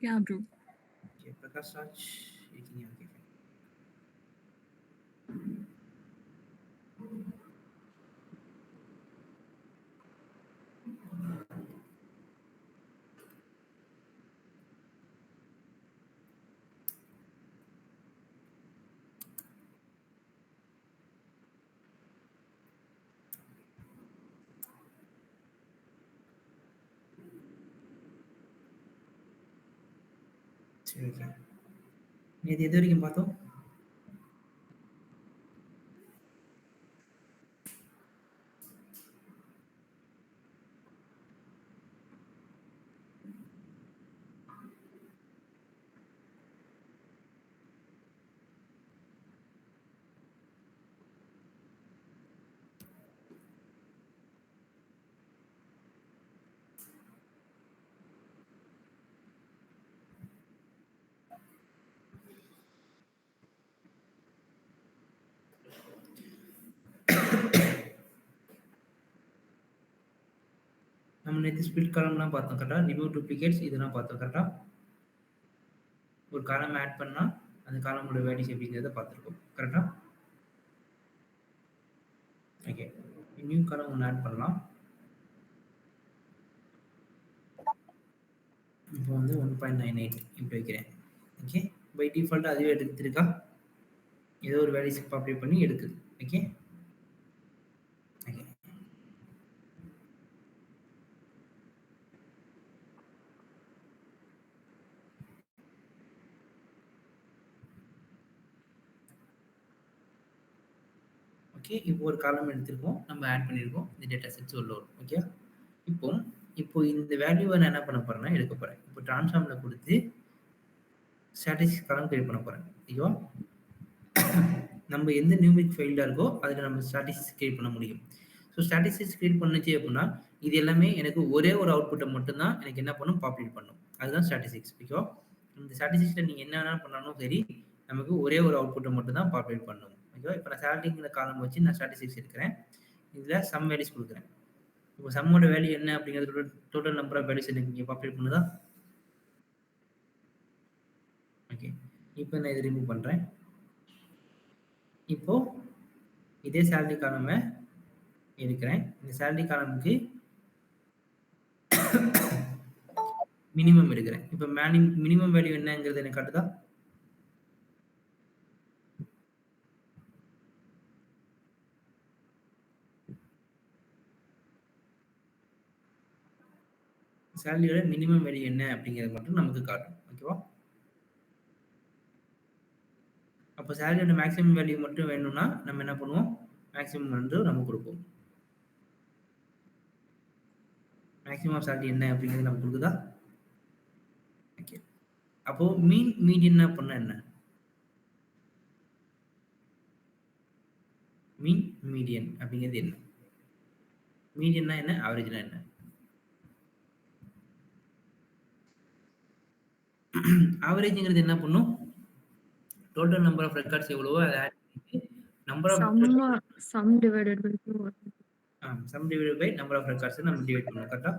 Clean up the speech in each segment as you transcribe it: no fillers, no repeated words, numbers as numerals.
Yeah, bro. Okay, Prakash Raj, 18 years. Okay, fine. சரி, okay. நேற்று எது வரைக்கும் பார்த்தோம்? நம்ம நேற்று ஸ்பிளிட் காலம்லாம் பார்த்தோம் கரெக்டாக. ரிமூவ் டூப்ளிகேட்ஸ் இதெல்லாம் பார்த்தோம் கரெக்டாக. ஒரு காலம் ஆட் பண்ணால் அந்த காலமோட வேல்யூஸ் எப்படிங்கிறத பார்த்துருக்கோம் கரெக்டாக. ஓகே, நியூ காலம் ஒன்று ஆட் பண்ணலாம். இப்போ வந்து 1.98 இப்படி வைக்கிறேன். ஓகே, பை டிஃபால்ட் அதுவே எடுத்துருக்கா. ஏதோ ஒரு வேல்யூஸ் அப்ளை பண்ணி எடுக்குது. Okay okay. ஓகே, இப்போ ஒரு காலம் எடுத்திருக்கோம், நம்ம ஆட் பண்ணியிருக்கோம். இந்த டேட்டா செட்ஸ் உள்ள வரும். ஓகே, இப்போ இப்போ இந்த வேல்யூவை நான் என்ன பண்ண போறேன்னா எடுக்க போறேன். இப்போ ட்ரான்ஸ்ஃபார்ம்ல கொடுத்து ஸ்டாட்டிஸ்டிக்ஸ் காலம் கிரியேட் பண்ண போறேன். ஓகேவா? நம்ம எந்த நியூமெரிக் ஃபைல்டா இருக்கோ அதில் நம்ம ஸ்டாட்டிஸ்டிக்ஸ் கிரியேட் பண்ண முடியும். ஸோ ஸ்டாட்டிஸ்டிக்ஸ் கிரியேட் பண்ணுச்சு அப்படின்னா இது எல்லாமே எனக்கு ஒரே ஒரு அவுட்புட்டை மட்டும்தான் எனக்கு என்ன பண்ணும், பாப்புலேட் பண்ணும். அதுதான் ஸ்டாட்டிஸ்டிக்ஸ். ஓகேவா? இந்த ஸ்டாட்டிஸ்டிக்ஸில் நீங்கள் என்ன வேணாலும் பண்ணாலும் சரி, நமக்கு ஒரே ஒரு அவுட்புட்டை மட்டும் தான் பாப்புலேட் பண்ணும். ஓகேவா? இப்போ நான் சேலரிங்கிற காலம் வச்சு நான் ஸ்டாட்டிஸ்டிக்ஸ் எடுக்கிறேன். இதில் சம் வேல்யூஸ் கொடுக்குறேன். இப்போ சம்மோட வேல்யூ என்ன அப்படிங்கிறது டோட்டல் நம்பர் ஆஃப் வேல்யூஸ் எனக்கு இங்கே பாப்புலேட் பண்ணுதா? ஓகே, இப்போ நான் இதை ரிமூவ் பண்ணுறேன். இப்போ இதே சேலரி காலமை எடுக்கிறேன். இந்த சேலரி காலமுக்கு மினிமம் எடுக்கிறேன். இப்போ மினிமம் வேல்யூ என்னங்கிறது எனக்கு காட்டுதா? சேலரியோட மினிமம் வேல்யூ என்ன அப்படிங்கிறது மட்டும் நமக்கு காட்டும். ஓகேவா? அப்போ சேலரியோட மேக்ஸிமம் வேல்யூ மட்டும் வேணும்னா நம்ம என்ன பண்ணுவோம், மேக்ஸிமம் வந்து நம்ம கொடுப்போம். மேக்ஸிமம் சேலரி என்ன அப்படிங்கிறது நமக்கு கொடுக்குதா? ஓகே, அப்போ மீடியன் பண்ண என்ன? மீடியன் அப்படிங்கிறது என்ன? மீடியன்னா என்ன, ஆவரேஜ்னா என்ன? ஆவரேஜ்ங்கிறது என்ன பண்ணும், டோட்டல் நம்பர் ஆஃப் ரெக்கார்ட்ஸ் எவ்வளவோ அதை ஆட் பண்ணிட்டு number of Sum divided by 2. Sum divided by number of records நம்ம டிவைட் பண்ணணும் கரெக்டா.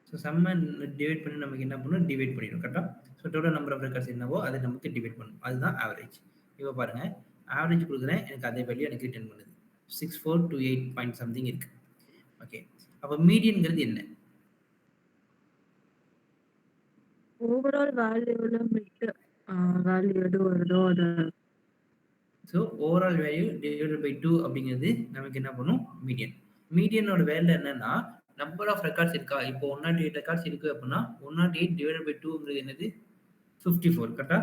ஸோ சம்மை டிவைட் பண்ணி நமக்கு என்ன பண்ணும், டிவைட் பண்ணிடும் கரெக்டா. So total number of records என்னவோ அதை நமக்கு டிவைட் பண்ணும். அதுதான் ஆவரேஜ். இப்போ பாருங்க, ஆவரேஜ் கொடுக்குறேன், எனக்கு அதே வேல்யூ எனக்கு ரிட்டர்ன் பண்ணுது. 6428 பாயிண்ட் சம்திங் இருக்கு. ஓகே, அப்போ மீடியன்ங்கிறது என்ன? ஓவரால் வேல்யூல மிட் வேல்யூ எது வருதோ அது. So overall value divided by 2 அப்படிங்கிறது நமக்கு என்ன பண்ணும், மீடியன். மீடியனோட வேல்யூ என்னன்னா நம்பர் ஆஃப் ரெக்கார்ட்ஸ் இருக்கா. இப்போ 108 ரெக்கார்ட்ஸ் இருக்கு அப்படின்னா 108 டிவைடட் பை 2ங்கிறது என்னது, 54 கரெக்டா.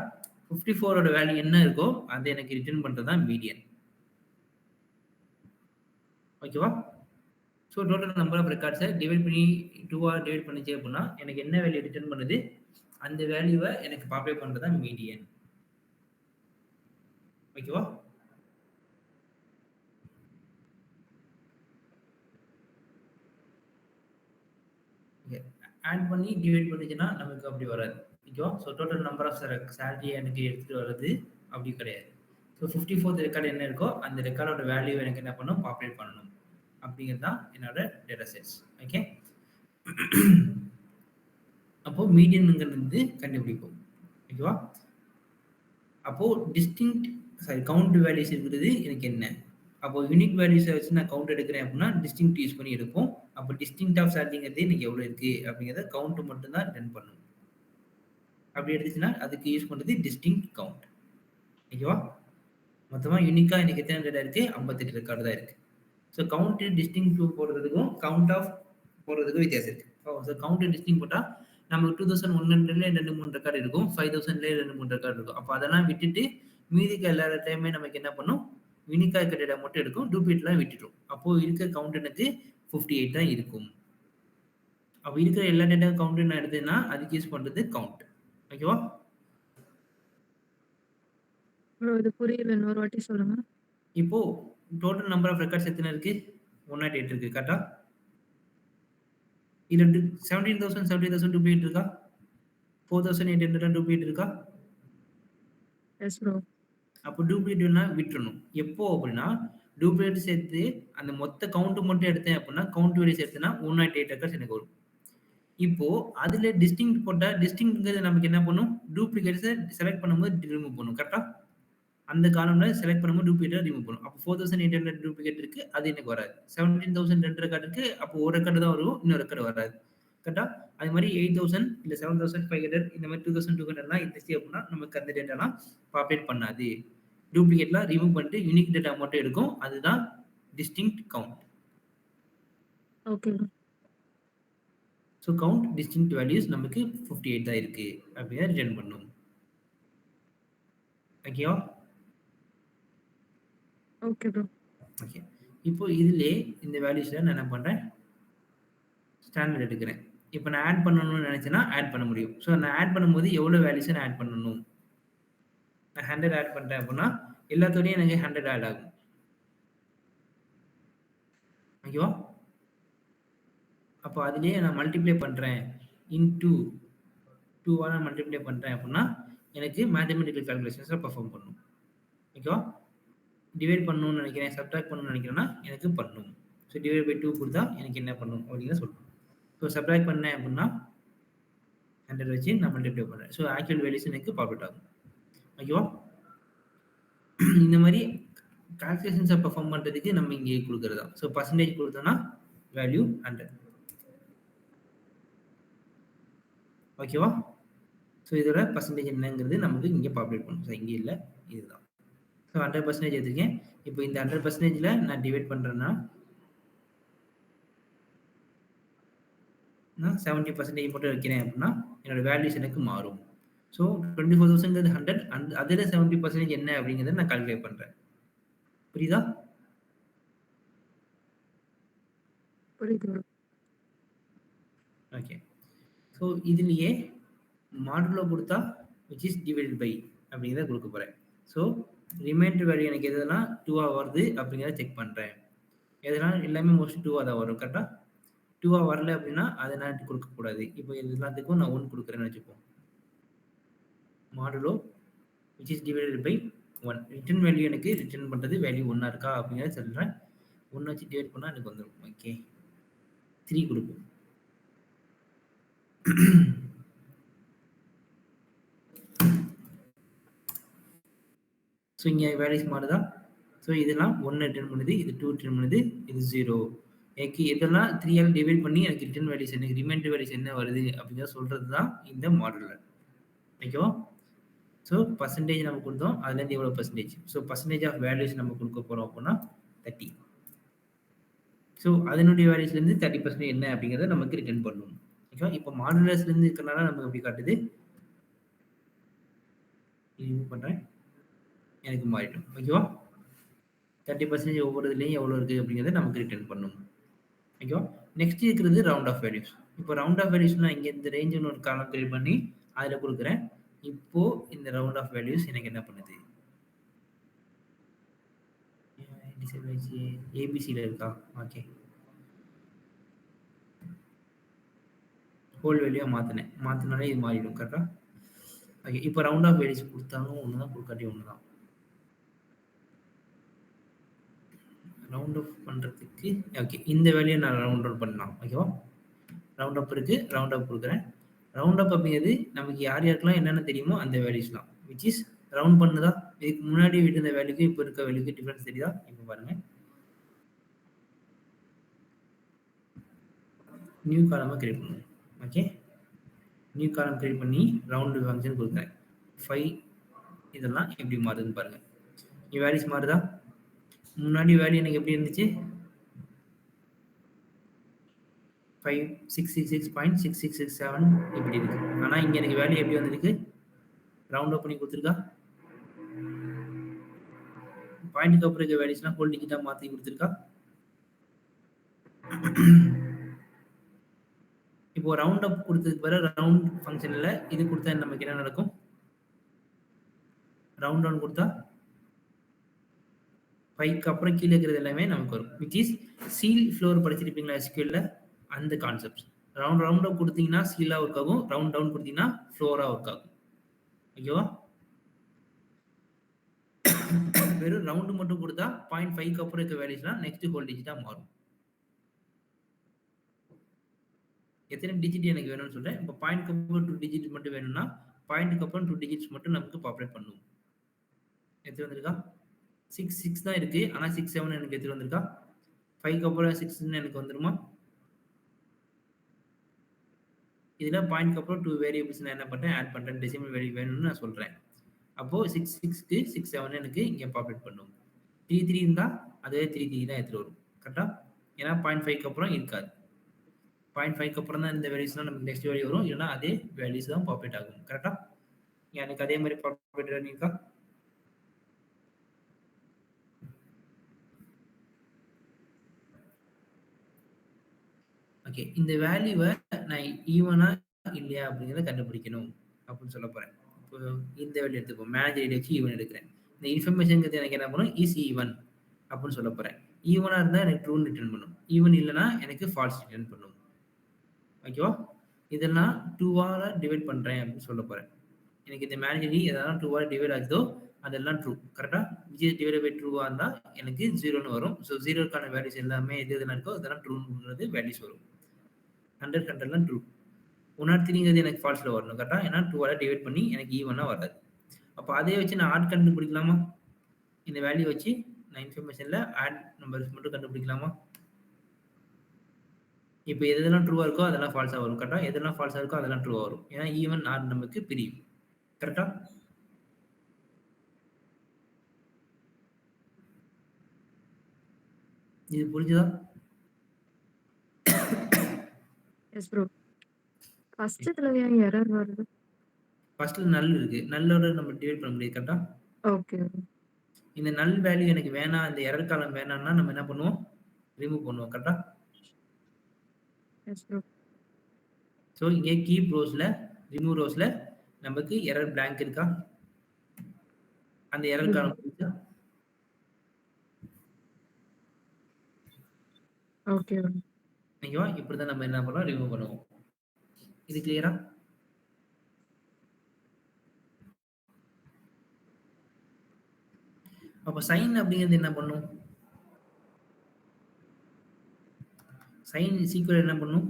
54ஓட வேல்யூ என்ன இருக்கோ அதை எனக்கு ரிட்டர்ன் பண்ணுறது தான் மீடியன். ஓகேவா? ஸோ டோட்டல் நம்பர் ஆஃப் ரெக்கார்ட்ஸை டிவைட் பண்ணி 2ஆல் டிவைட் பண்ணிச்சு அப்படின்னா எனக்கு என்ன வேல்யூ ரிட்டர்ன் பண்ணுது, அந்த வேல்யூவை எனக்கு பாப்புலேட் பண்ணுறது தான் மீடியன். ஓகேவா? ஆட் பண்ணி டிவைட் பண்ணிச்சுன்னா நமக்கு அப்படி வராது. ஓகேவா? So total number of salary எனக்கு எடுத்துகிட்டு வர்றது அப்படி கிடையாது. ஸோ 54th ரெக்கார்டு என்ன இருக்கோ அந்த ரெக்கார்டோட வேல்யூ எனக்கு என்ன பண்ணணும், பாப்புலேட் பண்ணணும். அப்படிங்கிறது தான் என்னோட டேட்டா செட்ஸ். ஓகே. அப்போ மீடியன்ங்கிறது வந்து கண்டுபிடிப்போம். ஓகேவா? அப்போ டிஸ்டிங்க்ட் கவுண்ட் வேல்யூஸ் இருக்கிறது எனக்கு என்ன? அப்போ யூனிக் வேல்யூஸை வச்சு நான் கவுண்ட் எடுக்கிறேன் அப்படின்னா டிஸ்டிங்க்ட் யூஸ் பண்ணி எடுப்போம். அப்போ டிஸ்டிங்க்ட் ஆஃப் சேலரிங்கிறது எனக்கு எவ்வளோ இருக்கு அப்படிங்கிறத கவுண்ட் மட்டும் தான் ரன் பண்ணும். அப்படி எடுத்துச்சுன்னா அதுக்கு யூஸ் பண்ணுறது டிஸ்டிங்க்ட் கவுண்ட். ஓகேவா? மொத்தமாக யூனிக்காக எனக்கு எத்தனை டேட்டா இருக்கு? 58 ரெக்கார்டு தான் இருக்கு. ஸோ கவுண்ட் டிஸ்டிங் டூ போடுறதுக்கும் கவுண்ட் ஆஃப் போடுறதுக்கும் வித்தியாசம் இருக்கு. ஸோ கவுண்ட் டிஸ்டிங் போட்டால் நமக்கு 2100ல 2-3 ரெக்கார்டு இருக்கும், 5000ல 2-3 ரெக்கார்டு இருக்கும். அப்போ அதெல்லாம் விட்டுட்டு மீதிக்கு எல்லா டைமே நமக்கு என்ன பண்ணும்? யூனிக்காக இருக்க டேட்டா மட்டும் எடுக்கும், டூப்ளிகேட்லாம் விட்டுடும். அப்போ இருக்க கவுண்ட் எனக்கு 58 தான் இருக்கும். அப்போ இருக்கிற எல்லா டேட்டா கவுண்ட் நான் எடுத்தேன்னா அதுக்கு யூஸ் பண்ணுறது கவுண்ட். ஓகேவா? ப்ரோ இது புரியல. இன்னொரு வாட்டி சொல்லுங்க. இப்போ டோட்டல் நம்பர் ஆஃப் ரெக்கார்ட்ஸ் எத்தனை இருக்கு? 108 இருக்கு. கரெக்டா? இதுல 17,000 17,000 டூப்ளிகேட் இருக்கா? 4,800 டூப்ளிகேட் இருக்கா? Yes bro. அப்போ டூப்ளிகேட்னா விட்டுறணும். எப்போ அப்படின்னா டூப்ளிகேட் சேர்த்து அந்த மொத்த கவுண்ட் மட்டும் எடுத்தேன் அப்படின்னா கவுண்ட் வேல்யூ சேர்த்துனா 108 ரெக்கார்ட்ஸ் எனக்கு வரும். இப்போ அதுல டிஸ்டிங்க்ட் போட்டா டிஸ்டிங்க்ட்ங்கிறது நமக்கு என்ன பண்ணும்? டூப்ளிகேட்ஸை செலக்ட் பண்ணும்போது ரிமூவ் பண்ணும். கரெக்டா? அந்த காலம்ல செலக்ட் பண்ணும்போது டூப்ளிகேட்டை ரிமூவ் பண்ணும். அப்போ 4,800 டூப்ளிகேட் இருக்கு, அது எனக்கு வராது. 17,000 2 ரெக்கார்ட் இருக்கு, அப்போ ஒரு ரெக்கார்டு தான் வரும், இன்னொரு ரெக்கார்டு வராது. கரெக்டா? அது மாதிரி 8,000 இல்ல 7,500 இந்த மாதிரி 2,200 இருந்துச்சு அப்படின்னா நமக்கு அந்த டேட்டாலாம் பாப்புலேட் பண்ணாது. டூப்ளிகேட்லாம் ரிமூவ் பண்ணிட்டு யூனிக் டேட்டா மட்டும் எடுக்கும். அதுதான் distinct count. Okay bro. So count distinct values நமக்கு 58 தான் இருக்கு அப்படின்னு ரிட்டர்ன் பண்ணும். ஓகேவா? Okay bro. ஓகே. இப்போ இதிலே இந்த வேல்யூஸ்ல நான் என்ன பண்றேன்? ஸ்டாண்டர்ட் எடுக்கிறேன். இப்போ நான் ஆட் பண்ணணும்னு நினைச்சேன்னா ஆட் பண்ண முடியும். ஸோ நான் ஆட் பண்ணும்போது எவ்வளோ வேல்யூஸை நான் ஆட் பண்ணணும்? நான் 100 ஆட் பண்றேன் அப்படின்னா எல்லாத்தோடையும் எனக்கு 100 ஆட் ஆகும். ஓகேவா? அப்போ அதிலேயே நான் மல்டிப்ளை பண்றேன். இன்டூ 2 நான் மல்டிப்ளை பண்றேன் அப்படின்னா எனக்கு மேத்தமெட்டிக்கல் கால்குலேஷன்ஸை பெர்ஃபார்ம் பண்ணும். ஓகேவா? டிவைட் பண்ணணும்னு நினைக்கிறேன், சப்ட்ராக்ட் பண்ணணும்னு நினைக்கிறேன்னா எனக்கு பண்ணும். ஸோ டிவைட் பை 2 கொடுத்தா எனக்கு என்ன பண்ணும் அப்படின்னு சொல்லணும். ஸோ சப்ட்ராக்ட் பண்ணேன் அப்படின்னா 100 வச்சு நான் மல்டிப்ளை பண்றேன். ஸோ ஆக்சுவல் வேல்யூஸ் எனக்கு பாப்புலேட் ஆகும். ஓகேவா? இந்த மாதிரி கால்குலேஷன்ஸை பெர்ஃபார்ம் பண்ணுறதுக்கு நம்ம இங்கே கொடுக்குறது தான். ஸோ பர்சன்டேஜ் கொடுத்தோன்னா வேல்யூ 100. ஓகேவா? ஸோ இதோட பர்சன்டேஜ் என்னங்கிறது நமக்கு இங்கே பாப்புலேட் பண்ணும். ஸோ இங்கே இல்லை, இதுதான். ஸோ 100% எடுத்துக்கேன். இப்போ இந்த 100%ல நான் டிவைட் பண்ணுறேன்னா நான் 70% மட்டும் வைக்கிறேன் அப்படின்னா என்னோட வேல்யூஸ் எனக்கு மாறும். ஸோ 24,000ங்கிறது 100 அண்ட் அதில் 70% என்ன அப்படிங்கிறத நான் கால்குலேட் பண்ணுறேன். புரியுதா? புரியுது ப்ரோ. ஓகே. ஸோ இதுலேயே மாடுலோ கொடுத்தா விச் இஸ் டிவைடட் பை அப்படிங்கிறத கொடுக்க போகிறேன். ஸோ ரிமைண்டர் வேல்யூ எனக்கு எதுனா 2 வருது அப்படிங்கிறத செக் பண்ணுறேன். எதனா எல்லாமே மோஸ்ட்லி 2 தான் வரும். கரெக்டாக? 2 வரல அப்படின்னா அதை நான் கொடுக்கக்கூடாது. இப்போ இது எல்லாத்துக்கும் நான் 1 கொடுக்குறேன்னு வச்சுப்போம். Modulo which is divided by 1. Return value எனக்கு ரிட்டர்ன் பண்ணுறது வேல்யூ 1 இருக்கா அப்படிங்கிறத சொல்கிறேன். 1 வச்சு டிவைட் பண்ணால் எனக்கு வந்துடும். ஓகே. 3 கொடுப்போம். ஸோ இங்கே வேல்யூஸ் மாறுதா? ஸோ இதெல்லாம் 1 ரிட்டர்ன் பண்ணுது, இது 2 ரிட்டர்ன் பண்ணுது, இது 0. எனக்கு இதெல்லாம் 3ஆல் டிவைட் பண்ணி எனக்கு ரிட்டர்ன் வேல்யூஸ் எனக்கு ரிமைண்டர் வேல்யூஸ் என்ன வருது அப்படிங்கிறத சொல்கிறது தான் இந்த மாடுலர். ஓகேவா? ஸோ பர்சன்டேஜ் நம்ம கொடுத்தோம், அதுலேருந்து எவ்வளோ percentage? So percentage of values நம்ம கொடுக்க போகிறோம் அப்படின்னா 30. ஸோ அதனுடைய வேல்யூஸ்லேருந்து 30% என்ன அப்படிங்கிறத நமக்கு ரிட்டர்ன் பண்ணணும். ஓகேவா? இப்போ மாடுலர்ஸ்லேருந்து இருக்கிறனால நமக்கு எப்படி காட்டுது? ரிமூவ் பண்ணுறேன், எனக்கு மாறிடும். ஓகேவா? 30% ஒவ்வொரு இதுலேயும் எவ்வளோ இருக்குது அப்படிங்கிறத நமக்கு ரிட்டர்ன் பண்ணும். ஓகேவா? நெக்ஸ்ட் இருக்கிறது ரவுண்ட் ஆஃப் வேல்யூஸ். இப்போ ரவுண்ட் ஆஃப் வேல்யூஸ்னா இங்கே இந்த ரேஞ்சுன்னு ஒரு காலம் கிரியேட் பண்ணி அதில் கொடுக்குறேன். இப்போ இந்த ரவுண்ட் ஆஃப் வேல்யூஸ் எனக்கு என்ன பண்ணுது? ஏபிசியில் இருக்கா? ஓகே. ஹோல் வேல்யூவாக மாற்றினேன், மாற்றினாலே இது மாறிடும். கரெக்டாக? ஓகே. இப்போ ரவுண்ட் ஆஃப் வேல்யூஸ் கொடுத்தாலும் ஒன்று தான், கொடுக்காட்டி ஒன்று தான். ரவுண்ட் ஆஃப் பண்றதுக்கு ஓகே. இந்த வேல்யூ நான் ரவுண்ட் டவுன் பண்ணலாம். ஓகேவா? ரவுண்ட் அப் இருக்கு. ரவுண்ட் அப் குடுக்குறேன். ரவுண்ட் அப் அப்படிங்கிறது நமக்கு யார் யாருக்கெல்லாம் என்னென்ன தெரியுமோ அந்த வேல்யூஸ் தான். விச் இஸ் ரவுண்ட் பண்ணுதா? இதுக்கு முன்னாடி இருந்த வேல்யூக்கு இப்ப இருக்க வேல்யூக்கு டிஃபரன்ஸ் தெரியுதா? இப்ப பாருங்க. நியூ காலமா கிரியேட் பண்ணுவோம். ஓகே. நியூ காலம் கிரியேட் பண்ணி ரவுண்ட் ஃபங்ஷன் குடுக்குறேன். 5 இதெல்லாம் எப்படி மாறுதுன்னு பாருங்க. இங்க வேல்யூஸ் மாறுதா? முன்னாடி வேல்யூ எனக்கு எப்படி இருந்துச்சு? 5,666.6667 இப்படி இருக்கு. ஆனா இங்க எனக்கு வேல்யூ எப்படி வந்திருக்கு? ரவுண்ட் அப் பண்ணி குடுத்துருக்கா? பாயிண்ட்க்கு அப்புறம் இருக்க வேல்யூஸ்லாம் ஹோல் டிஜிட்டா மாத்தி குடுத்துருக்கா? இப்போ ரவுண்ட் அப் குடுத்ததுக்கு பிறகு ரவுண்ட் ஃபங்ஷன்ல இது குடுத்தா நமக்கு என்ன நடக்கும்? ரவுண்ட் டவுன் குடுத்தா 5க்கு அப்புறம் கீழ இருக்கிறது எல்லாமே நமக்கு வரும். விச் இஸ் சீல் ஃப்ளோர் படிச்சிருப்பீங்களா SQLல? அந்த கான்செப்ட்ஸ். ரவுண்ட் அப் குடுத்தீங்கன்னா சீலா ஒர்க் ஆகும். ரவுண்ட் டவுன் குடுத்தீங்கன்னா ஃப்ளோரா ஒர்க் ஆகும். ஓகேவா? வெறும் ரவுண்ட் மட்டும் குடுத்தா 0.5க்கு அப்புறம் இருக்க வேல்யூஸ்லாம் நெக்ஸ்ட் ஹோல் டிஜிட்டா மாறும். எத்தனை டிஜிட் எனக்கு வேணும்னு சொல்றேன். இப்போ பாயிண்ட்க்கு அப்புறம் 2 டிஜிட் மட்டும் வேணும்னா, பாயிண்ட்க்கு அப்புறம் 2 டிஜிட்ஸ் மட்டும் நமக்கு பாப்புலேட் பண்ணும். எடுத்துட்டு வந்திருக்கா? 6 தான் இருக்கு. ஆனா 6, 7 எனக்கு எடுத்துட்டு வந்திருக்கா? 5க்கு அப்புறம் 6ன்னு எனக்கு வந்துருமா? இதுல பாயிண்ட்க்கு அப்புறம் 2 வேரியபிள்ஸ் நான் என்ன பண்றேன்? ஆட் பண்றேன். டெசிமல் வேல்யூ வேணும்னு நான் சொல்றேன். அப்போ 6க்கு 6, 7 எனக்கு இங்க பாப்புலேட் பண்ணும். 3 இருந்தா அதே 3 தான் எடுத்துட்டு வரும். கரெக்ட்டா? ஏன்னா 0.5க்கு அப்புறம் இருக்காது. 0.5க்கு அப்புறம் தான் இந்த வேல்யூஸ்லாம் நமக்கு நெக்ஸ்ட் வேல்யூ வரும். இல்லன்னா அதே வேல்யூஸ் தான் பாப்புலேட் ஆகும். கரெக்ட்டா? எனக்கு அதே மாரி பாப்புலேட் பண்ணியிருக்கா? ஓகே. இந்த வேல்யூவ நான் ஈவனா இல்லையா அப்படிங்கிறத கண்டுபிடிக்கணும் அப்படின்னு சொல்லப் போறேன். இப்போ இந்த வேல்யூ எடுத்துப்போம். மேனேஜர் ஐடி வச்சு ஈவன் எடுக்கிறேன். இந்த இன்ஃபர்மேஷன்ங்கிறது எனக்கு என்ன பண்ணும்? இஸ் ஈவன் அப்படின்னு சொல்லப் போறேன். ஈவனா இருந்தா எனக்கு ட்ரூன்னு ரிட்டர்ன் பண்ணும். ஈவன் இல்லன்னா எனக்கு ஃபால்ஸ் ரிட்டர்ன் பண்ணும். ஓகேவா? இதெல்லாம் 2ஆல டிவைட் பண்றேன் அப்படின்னு சொல்லப் போறேன். எனக்கு இந்த மேனேஜர் எதெல்லாம் 2ஆல டிவைட் ஆகுதோ அதெல்லாம் ட்ரூ. கரெக்ட்டா? விச் இஸ் டிவைடட் பை ட்ரூவா இருந்தா எனக்கு 0ன்னு வரும். ஸோ 0க்கான வேல்யூஸ் எல்லாமே எது எதெல்லாம் இருக்கோ அதெல்லாம் ட்ரூங்கிறது வேல்யூஸ் வரும். 100, 100லாம் ட்ரூ. 103ங்கிறது எனக்கு ஃபால்ஸ்ல வரணும். கரெக்ட்டா? ஏன்னா 2ஆல டிவைட் பண்ணி எனக்கு ஈவனா வராது. அப்ப அதே வச்சு நான் ஆட் கண்டுபிடிக்கலாமா? இந்த வேல்யூ வச்சு நான் இன்ஃபர்மேஷன்ல ஆட் நம்பர்ஸ் மட்டும் கண்டுபிடிக்கலாமா? இப்ப எதெல்லாம் ட்ரூவா இருக்கோ அதெல்லாம் ஃபால்ஸா வரும். கரெக்ட்டா? எதெல்லாம் ஃபால்ஸா இருக்கோ அதெல்லாம் ட்ரூவா வரும். ஏன்னா ஈவன், ஆட் நமக்கு பிரியும். கரெக்ட்டா? இது புரிஞ்சுதா? S bro. ஃபர்ஸ்ட் இதுல ஏன் எரர் வருது? ஃபர்ஸ்ட்ல நல் இருக்கு. நல்லோட நம்ம டிவைட் பண்ண முடியாது. கரெக்ட்டா? ஓகே. இந்த நல் வேல்யூ எனக்கு வேணாம். இந்த எரர் காலம் வேணாம்னா நம்ம என்ன பண்ணுவோம்? ரிமூவ் பண்ணுவோம். கரெக்ட்டா? Yes bro. ஸோ இங்கே கீப் ரோஸ்ல, ரிமூவ் ரோஸ்ல நமக்கு எரர் பிளாங்க் இருக்கா? அந்த எரர் இல்ல. காலம் புரியுதா? Okay bro. ஓகேவா? இப்படிதான் நம்ம என்ன பண்ணுவோம்? ரிமூவ் பண்ணுவோம். இது கிளியரா? அப்ப சைன் அப்படிங்கிறது என்ன பண்ணும்? சைன் சீக்வல் என்ன பண்ணும்?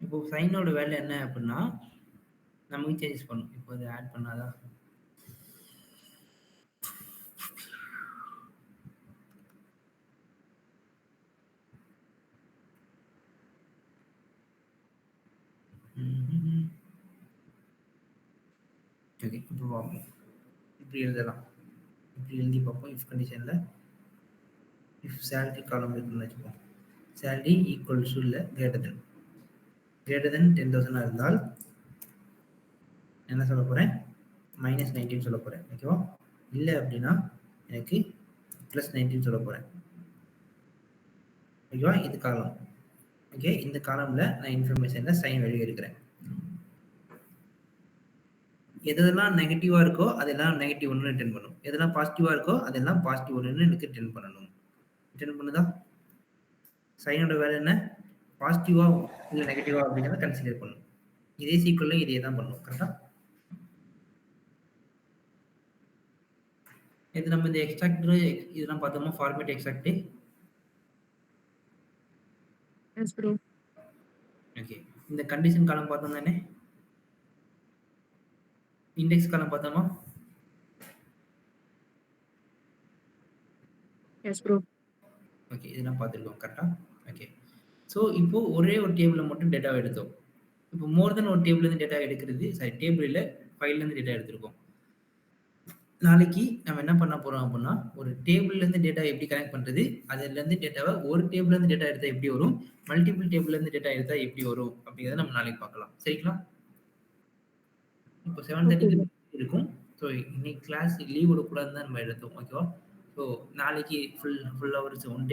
இப்போ சைனோட வேல்யூ என்ன அப்படின்னா நமக்கு சேஞ்சஸ் பண்ணும். இப்போ இதை ஆட் பண்ணாதா? ஓகே. இப்போ பார்ப்போம். இப்படி எழுதலாம். இப்படி எழுதி பார்ப்போம். இஃப் கண்டிஷன்ல இஃப் சேலரி காலம் இருக்குன்னு வச்சுப்போம். சேலரி ஈக்குவல்ஸ் இல்ல கிரேட்டர் தென் 10,000 இருந்தால் என்ன சொல்ல போறேன்? -19 சொல்ல போறேன். ஓகேவா? இல்ல அப்படின்னா எனக்கு +19 சொல்ல போறேன். ஓகேவா? இது காலம். ஓகே, இந்த காலம்ல நான் இன்ஃபர்மேஷன்ல சைன் வேல்யூ எடுக்கிறேன். எதெல்லாம் நெகட்டிவா இருக்கோ அதெல்லாம் நெகட்டிவ் 1 ரிட்டர்ன் பண்ணும். எதெல்லாம் பாசிட்டிவா இருக்கோ அதெல்லாம் பாசிட்டிவ் 1 எனக்கு ரிட்டர்ன் பண்ணணும். ரிட்டர்ன் பண்ணுதா? சைனோட வேலை என்ன? பாசிட்டிவா இல்ல நெகட்டிவா அப்படிங்கிறத கன்சிடர் பண்ணும். இதே சீக்வல்ல இதே தான் பண்ணும். கரெக்ட்டா? இது நம்ம இந்த எக்ஸ்ட்ராக்டர் இதெல்லாம் பார்த்தோமா? Format extract. Yes bro. Okay. இந்த கண்டிஷன் காலம் பார்த்தோம் தானே? இண்டெக்ஸ் காலம் பார்த்தோமா? Yes bro. ஓகே. இதெல்லாம் பார்த்துருக்கோம். கரெக்ட்டா? ஓகே. ஸோ, இப்போ ஒரே ஒரு டேபிள்ல மட்டும் டேட்டாவ எடுத்தோம். இப்போ மோர் தென் ஒரு டேபிள்லேருந்து டேட்டா எடுக்கிறது டேபிள் இல்ல, ஃபைல்லேருந்து டேட்டா எடுத்திருக்கோம். நாளைக்கு நம்ம என்ன பண்ண போறோம் அப்படின்னா, ஒரு டேபிள்லேருந்து டேட்டா எப்படி கனெக்ட் பண்றது? அதுலேருந்து டேட்டாவ ஒரு டேபிள்லேருந்து டேட்டா எடுத்தா எப்படி வரும்? மல்டிபிள் டேபிள்லேருந்து டேட்டா எடுத்தா எப்படி வரும்? அப்படிங்கிறத நம்ம நாளைக்கு பார்க்கலாம். சரிங்களா? இப்போ ஓகே 7:30க்கு ப்ரோ. இருக்கும். ஸோ இன்னைக்கு கிளாஸ் லீவ் விடக்கூடாதுன்னு தான் நம்ம எடுத்தோம். ஓகேவா? ஸோ நாளைக்கு ஃபுல் ஹவர்ஸ் 1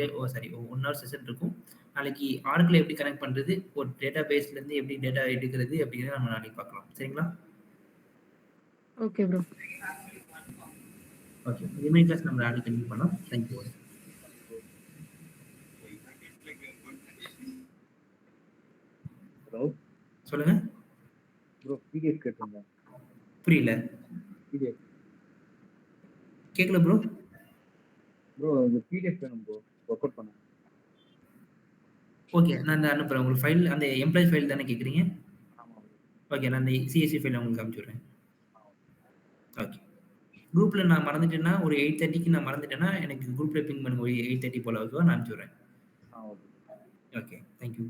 ஹவர் செஷன் இருக்கும். நாளைக்கு ஆர்க்ல எப்படி கனெக்ட் பண்றது? ஒரு டேட்டா பேஸ்லேருந்து எப்படி டேட்டா எடுக்கிறது? அப்படிங்கிறத நம்ம நாளைக்கு பார்க்கலாம். சரிங்களா? Okay bro. Okay. Remaining class நம்ம நாளைக்கு கன்டினியூ பண்ணலாம். Thank you. ஹலோ சொல்லுங்க. ப்ரோ, பிடிஎஃப் கேட்டிருந்தேன். புரியல. பிடிஎஃப் கேட்கல ப்ரோ. ப்ரோ, இந்த பிடிஎஃப் வேணும் ப்ரோ, ஒர்க் அவுட் பண்ண. ஓகே. நான் இந்த அனுப்புறேன். உங்களுக்கு ஃபைல் அந்த எம்ப்ளாயி ஃபைல் தானே கேட்குறீங்க? ஆமாம் ப்ரோ. ஓகே. நான் அந்த சிஎஸ்சி ஃபைல் உங்களுக்கு அனுப்பிச்சு விடுறேன். ஆ, ஓகே. குரூப்ல நான் மறந்துட்டேன்னா, ஒரு 8:30க்கு நான் மறந்துட்டேன்னா, எனக்கு குரூப்ல பிங் பண்ணுங்க. ஒரு 8:30 போல ஓகேவா? நான் அனுப்பிச்சு விடுறேன். ஆ ஓகே. ஓகே. Thank you.